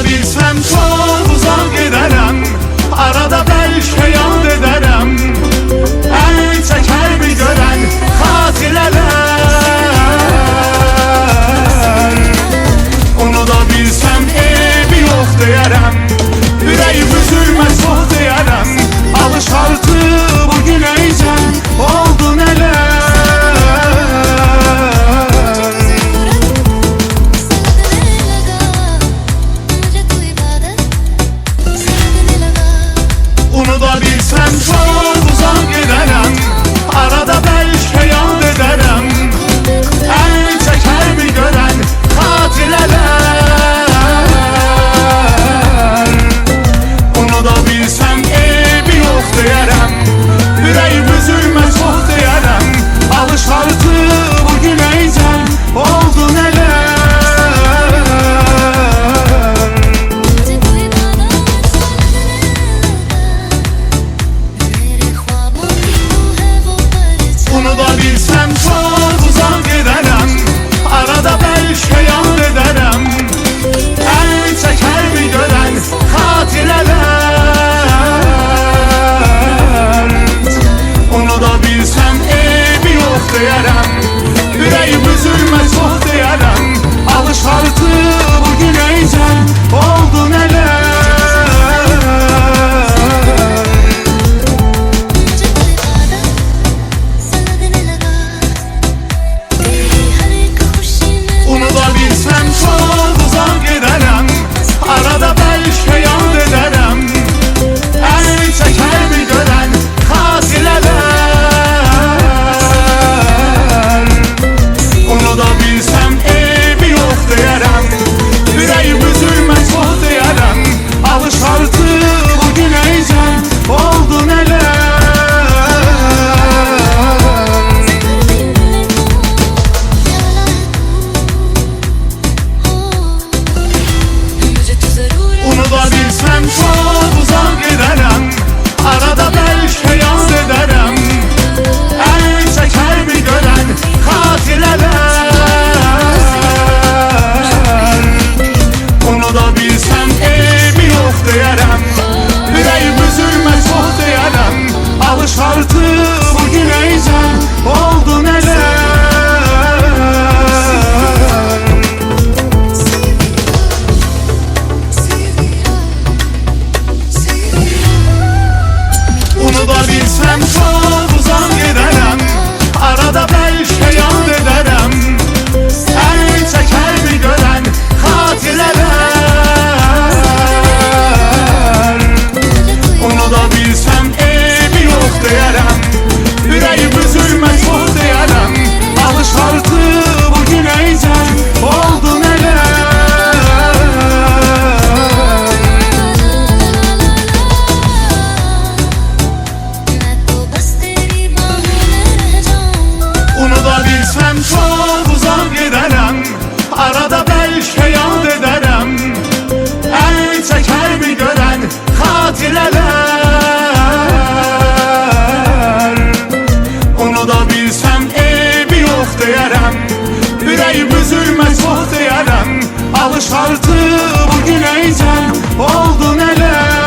bilsəm çox uzaq gedərəm, arada bəlkə yad edərəm. Əl çəkər bir görən xatirələr. Onu da bilsəm eybi yox deyərəm, ürəyim üzülməz çox deyərəm. Alış artıq bugün əycəm, oldu nələr. Onu da bilsəm çox uzaq gedərəm, arada bəlkə yad edərəm. Əl çəkər bir görən xatirələr. Onu da bilsəm eybi yox deyərəm, ürəyim üzülməz çox deyərəm. Alış artıq bugün əycəm, oldu nələr. Onu da bilsəm çox uzaq gedərəm, arada bəlkə yad edərəm. Əl çəkər bir görən xatirələr. Onu da bilsəm eybi yox deyərəm, ürəyim üzülməz çox deyərəm. Alış artıq bugün əycəm, oldu nələr. Onu da bilsəm çox uzaq gedərəm, arada bəlkə yad edərəm. Əl çəkər bir görən xatirələr. Onu da bilsəm eybi yox deyərəm, ürəyim üzülməz çox deyərəm. Alış artıq bugün əycəm, oldu nələr. Onu da bilsəm çox uzaq gedərəm, arada bəlkə yad edərəm. Əl çəkər bir görən xatirələr. Onu da bilsəm eybi yox deyərəm, ürəyim üzülməz çox deyərəm. Alış artıq bugün əycəm, oldu nələr. Onu da bilsəm çox uzaq gedərəm, arada bəlkə yad edərəm. Əl çəkər bir görən xatirələr. Onu da bilsəm eybi yox deyərəm, ürəyim üzülməz çox deyərəm. Alış artıq bugün əycəm, oldu nələr. Onu da bilsəm çox uzaq gedərəm, arada bəlkə yad edərəm. Əl çəkər bir görən xatirələr. Onu da bilsəm eybi yox deyərəm, ürəyim üzülməz çox deyərəm. Alış artıq bugün əycəm, oldu nələr.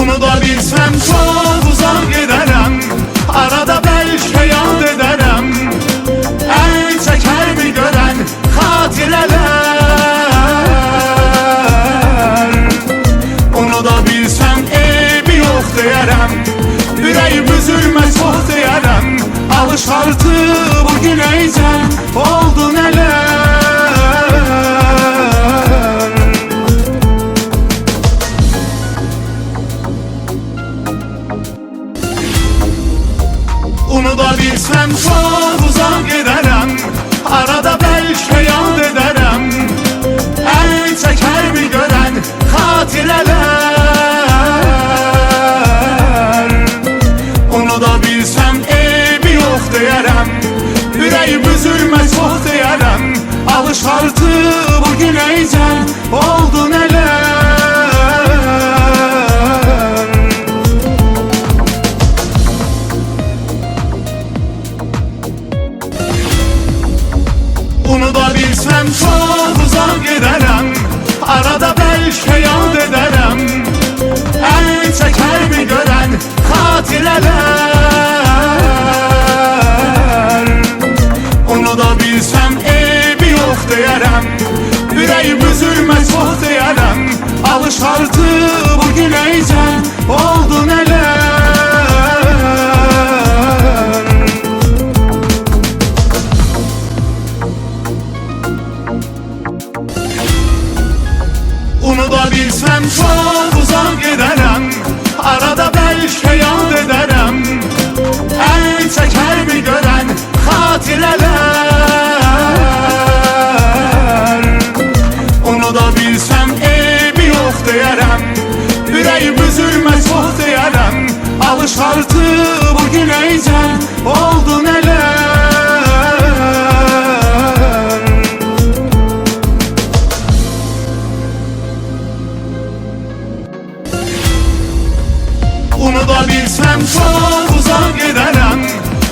Onu da bilsəm çox uzaq gedərəm, arada bəlkə yad edərəm. Əl çəkər bir görən xatirələr. Onu da bilsəm eybi yox deyərəm, ürəyim üzülməz çox deyərəm. Alış artıq bugün əycəm, oldu nələr. Onu da bilsəm çox uzaq gedərəm, arada bəlkə yad edərəm. Əl çəkər bir görən xatirələr. Onu da bilsəm eybi yox deyərəm, ürəyim üzülməz çox deyərəm. Alış artıq bugün əycəm, oldu nələr. Unuda bilsem çok uzak giderem,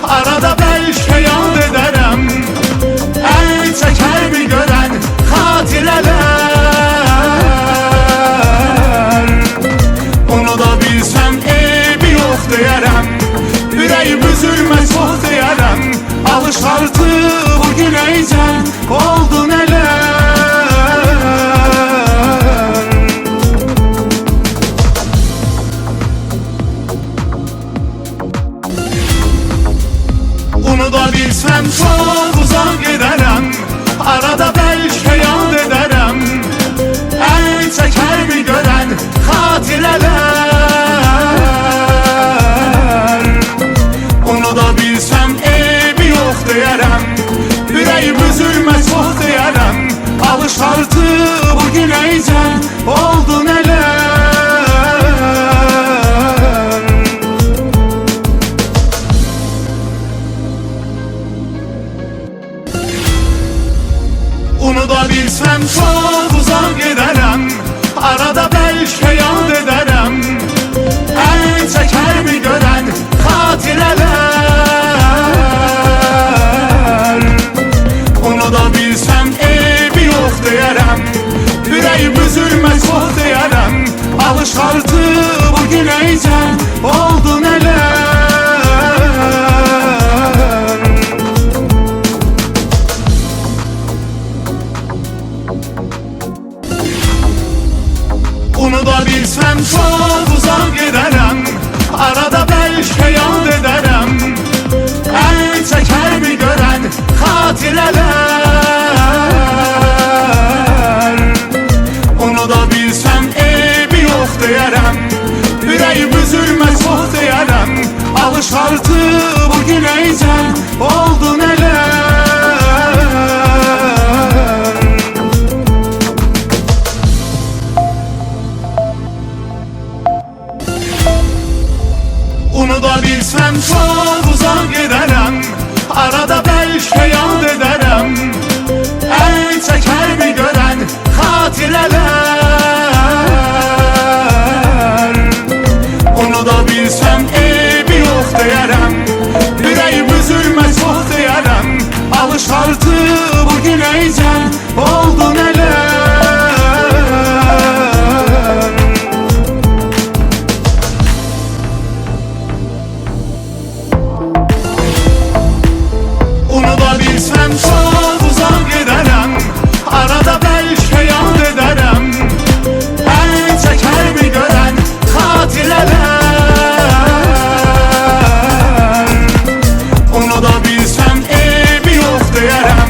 arada belki yad ederem. El çeker mi gören hatireler? Unuda bilsem eybi yok diyerem, yüreğim üzülmez çok diyerem. Alış artık bugün ecel oldu neler. Unuda bilsem çok uzak giderem, arada belki yad ederem. El çeker mi gören hatireler? Unuda bilsem eybi yok diyerem, yüreğim üzülmez çok diyerem. Alış artık bugün ecel oldu neler. Unuda bilsem çok uzak giderem, arada belki yad ederem. El çeker mi gören hatireler? Unuda bilsem eybi yok diyerem, yüreğim üzülmez çok diyerem. Alış artık bugün ecel oldu neler. Unuda bilsem çok uzak giderem, arada belki yad ederem. El çeker mi gören hatireler? Unuda bilsem eybi yok diyerem, yüreğim üzülmez çok diyerem. Alış artık bugün ecel oldu neler. Unuda bilsem çok uzak giderem, arada belki yad ederem. El çeker mi gören hatireler? Unuda bilsem eybi yok diyerem, yüreğim üzülmez çok diyerem. Alış artık bugün ecel oldu neler. Unuda bilsem çok uzak giderem, arada belki yad ederem. El çeker mi gören hatireler? Unuda bilsem eybi yok diyerem,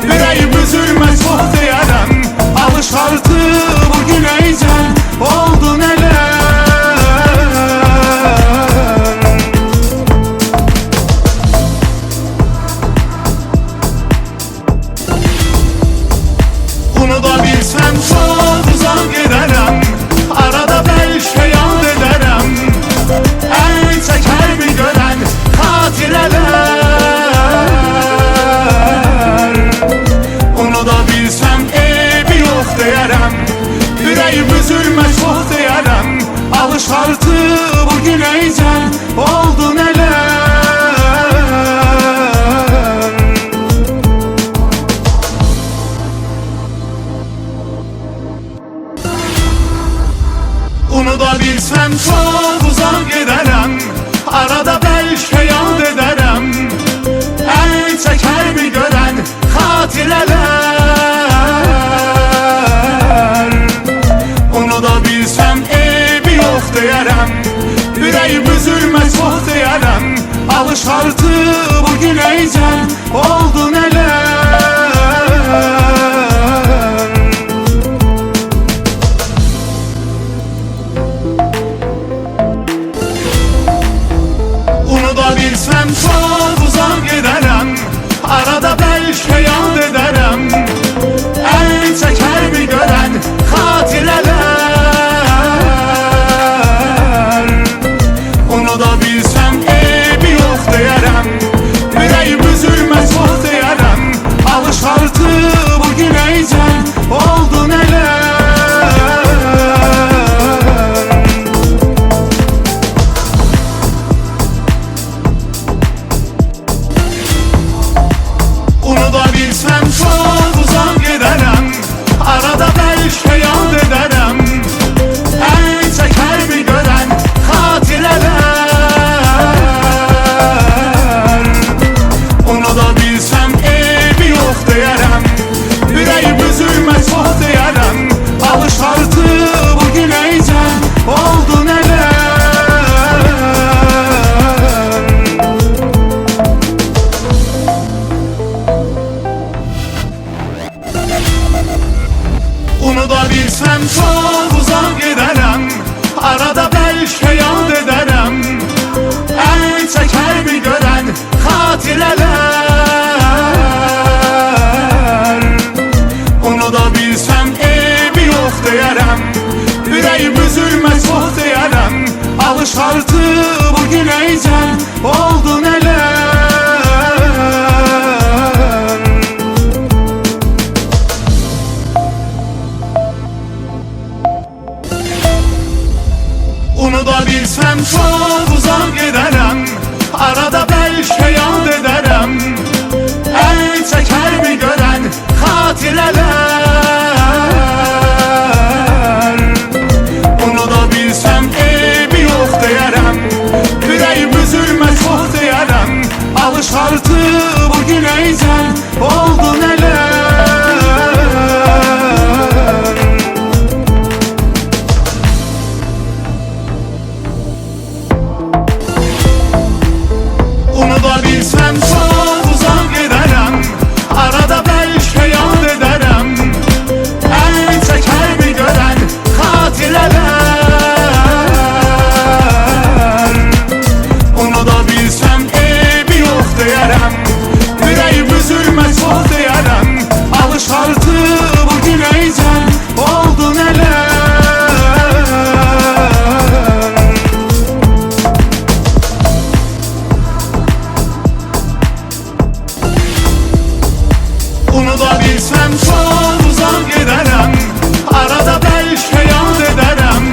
yüreğim üzülmez çok diyerem. Alış artık bugün ecel oldu neler. Unuda bilsem çok uzak giderem, arada belki yad ederem. El çeker mi gören hatireler? Unuda bilsem eybi yok diyerem, yüreğim üzülmez çok diyerem. Alış artık bugün ecel oldu neler. Unuda bilsem çok uzak giderem, arada belki yad ederem. El çeker mi gören hatireler? Unuda bilsem eybi yok diyerem, yüreğim üzülmez çok diyerem. Alış artık bugün ecel oldu neler. Unuda bilsem çok uzak giderem, arada belki yad ederem. El çeker mi gören hatireler? Unuda bilsem eybi yok diyerem, yüreğim üzülmez çok diyerem. Alış artık bugün ecel oldu neler. Unuda bilsəm çox uzaq gedərəm, arada bəlkə yad edərəm. Əl çəkər mi görən xatirələr. Unuda bilsəm eybi yox deyərəm, ürəyim üzülmə çox deyərəm. Alış artıq bugün əycən, oldu nələr. Unuda bilsəm çox uzaq gedərəm, arada bəlkə yad edərəm. Əl çəkər mi görən xatirələr. Unuda bilsəm eybi yox deyərəm, ürəyim üzülmə çox deyərəm. Alış artıq bugün əycən, oldu nələr. Unuda bilsəm çox uzaq gedərəm, arada bəlkə yad edərəm.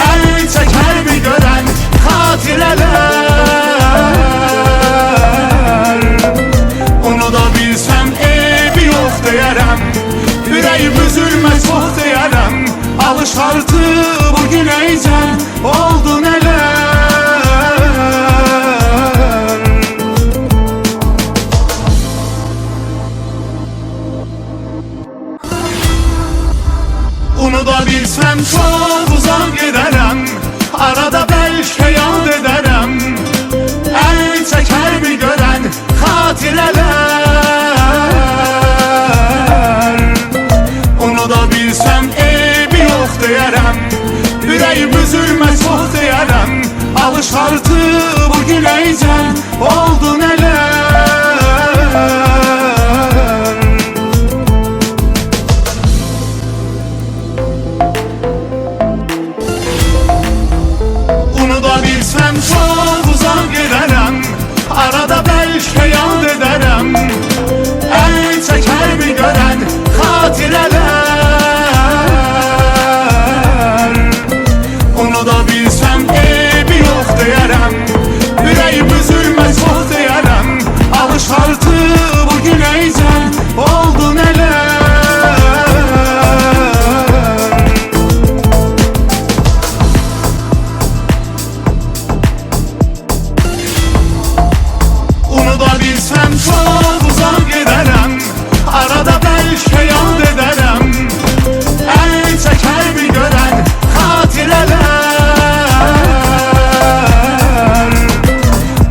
Əl çəkər mi görən xatirələr. Unuda bilsəm eybi yox deyərəm, ürəyim üzülmə çox deyərəm. Alış artıq bugün əycən, oldu nələr. Unuda bilsəm çox uzaq gedərəm, arada bəlkə yad edərəm. Əl çəkər mi görən xatirələr. Unuda bilsəm eybi yox deyərəm, ürəyim üzülmə çox deyərəm. Alış artıq bugün əycən, oldu nələr. Unuda bilsəm çox uzaq gedərəm, arada bəlkə yad edərəm. Əl çəkər mi görən xatirələr. Unuda bilsəm eybi yox deyərəm, ürəyim üzülmə çox deyərəm. Alış artıq bugün əycən, oldu nələr. Unuda bilsəm çox uzaq gedərəm, arada bəlkə yad edərəm. Əl çəkər mi görən xatirələr.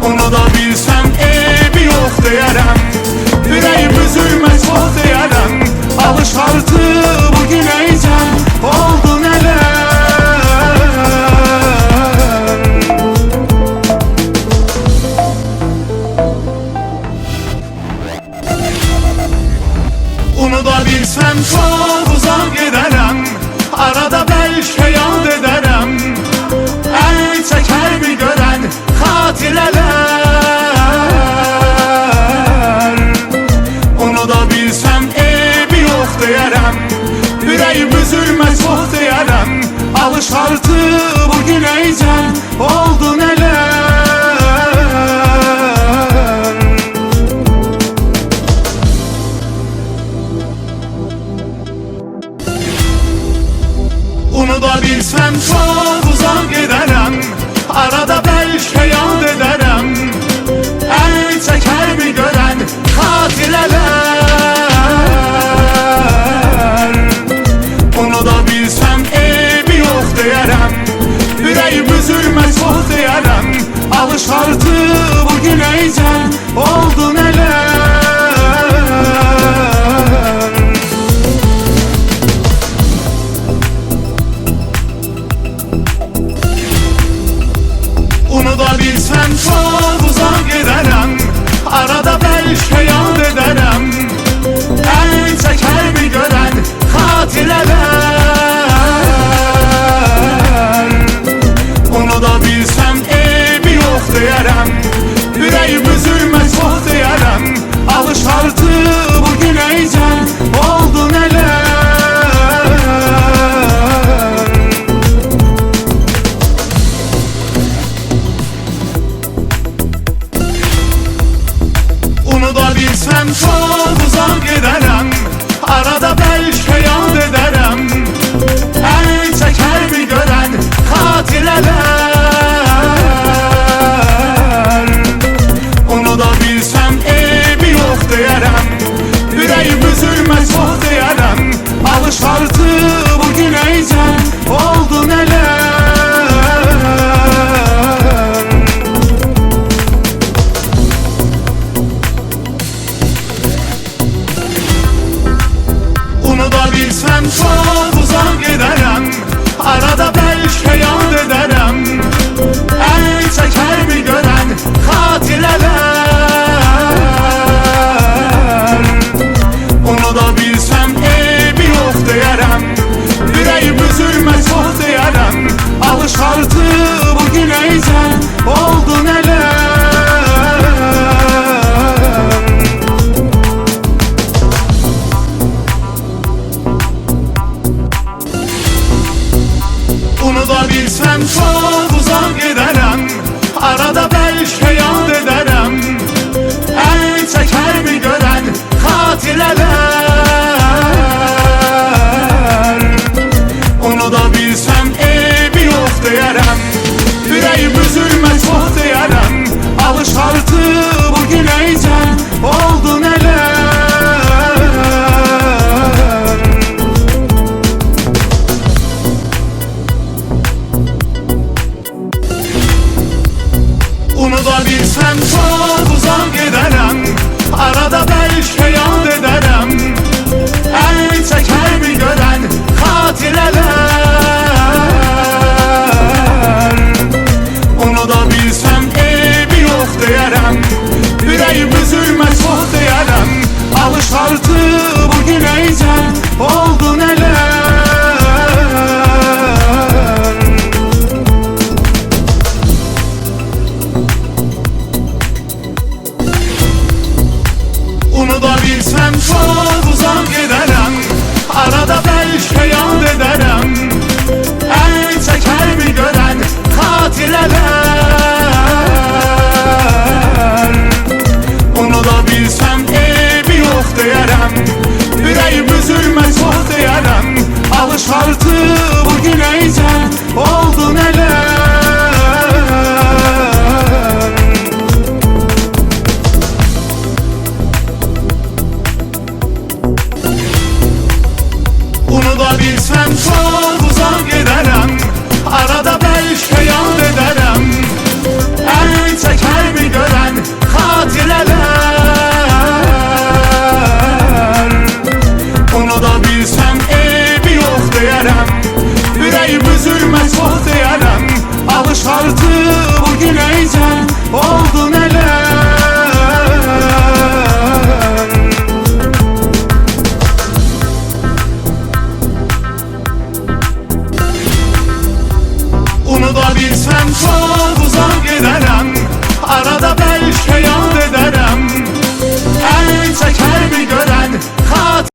Unuda bilsəm eybi yox deyərəm, ürəyim üzülmə çox deyərəm. Alış artıq bugün əycən, oldu nələr. Unuda bilsəm çox uzaq gedərəm, arada bəlkə yad edərəm. Əl çəkər mi görən xatirələr. Unuda bilsəm eybi yox deyərəm, ürəyim üzülmə çox deyərəm. Alış artıq bugün əycən, oldu nələr. Unuda bilsəm çox uzaq gedərəm, arada bəlkə yad edərəm. Əl çəkər mi görən xatirələr. Unuda bilsəm eybi yox deyərəm, ürəyim üzülmə çox deyərəm. Alış artıq bugün əycən, oldu nələr. Unuda bilsəm çox uzaq gedərəm, arada bəlkə yad edərəm. Əl çəkər mi görən xatirələr. Unuda bilsəm eybi yox deyərəm, ürəyim üzülmə çox deyərəm. Alış artıq bugün əycən, oldu nələr. bilsəm çox uzaq gedərəm, arada bəlkə yad edərəm. Əl çəkər bir görən xatirələr, onu da bilsəm eybi yox deyərəm. Ürəyim üzülməz çox deyərəm, alış artıq bugün əycən oldu nələr. Onu da bilsəm çox uzaq gedərəm, arada bəlkə yad edərəm. Əl çəkər bir görən xatirələr, onu da bilsəm eybi yox deyərəm. Ürəyim üzülməz çox deyərəm, alış artıq bugün əycən oldu nələr. Onu da bilsəm çox uzaq gedərəm, arada bəlkə yad edərəm. Əl çəkər bir görən xatirələr, onu da bilsəm eybi yox deyərəm. Ürəyim üzülməz çox deyərəm, alış artıq bugün əycən oldu nələr. Onu da bilsəm çox uzaq gedərəm, arada bəlkə yad edərəm. Əl çəkər bir görən xatirələr, onu da bilsəm eybi yox deyərəm. Ürəyim üzülməz çox deyərəm, alış artıq bugün əycən oldu nələr. Onu da bilsəm çox uzaq gedərəm, arada bəlkə yad edərəm. Əl çəkər bir görən xatirələr, onu da bilsəm eybi yox deyərəm. Ürəyim üzülməz çox deyərəm, alış artıq bugün əycən oldu nələr. Onu da bilsəm çox uzaq gedərəm, arada bəlkə yad edərəm. Əl çəkər bir görən xatirələr, onu da bilsəm eybi yox deyərəm. Ürəyim üzülməz çox deyərəm, alış artıq bugün əycən oldu nə.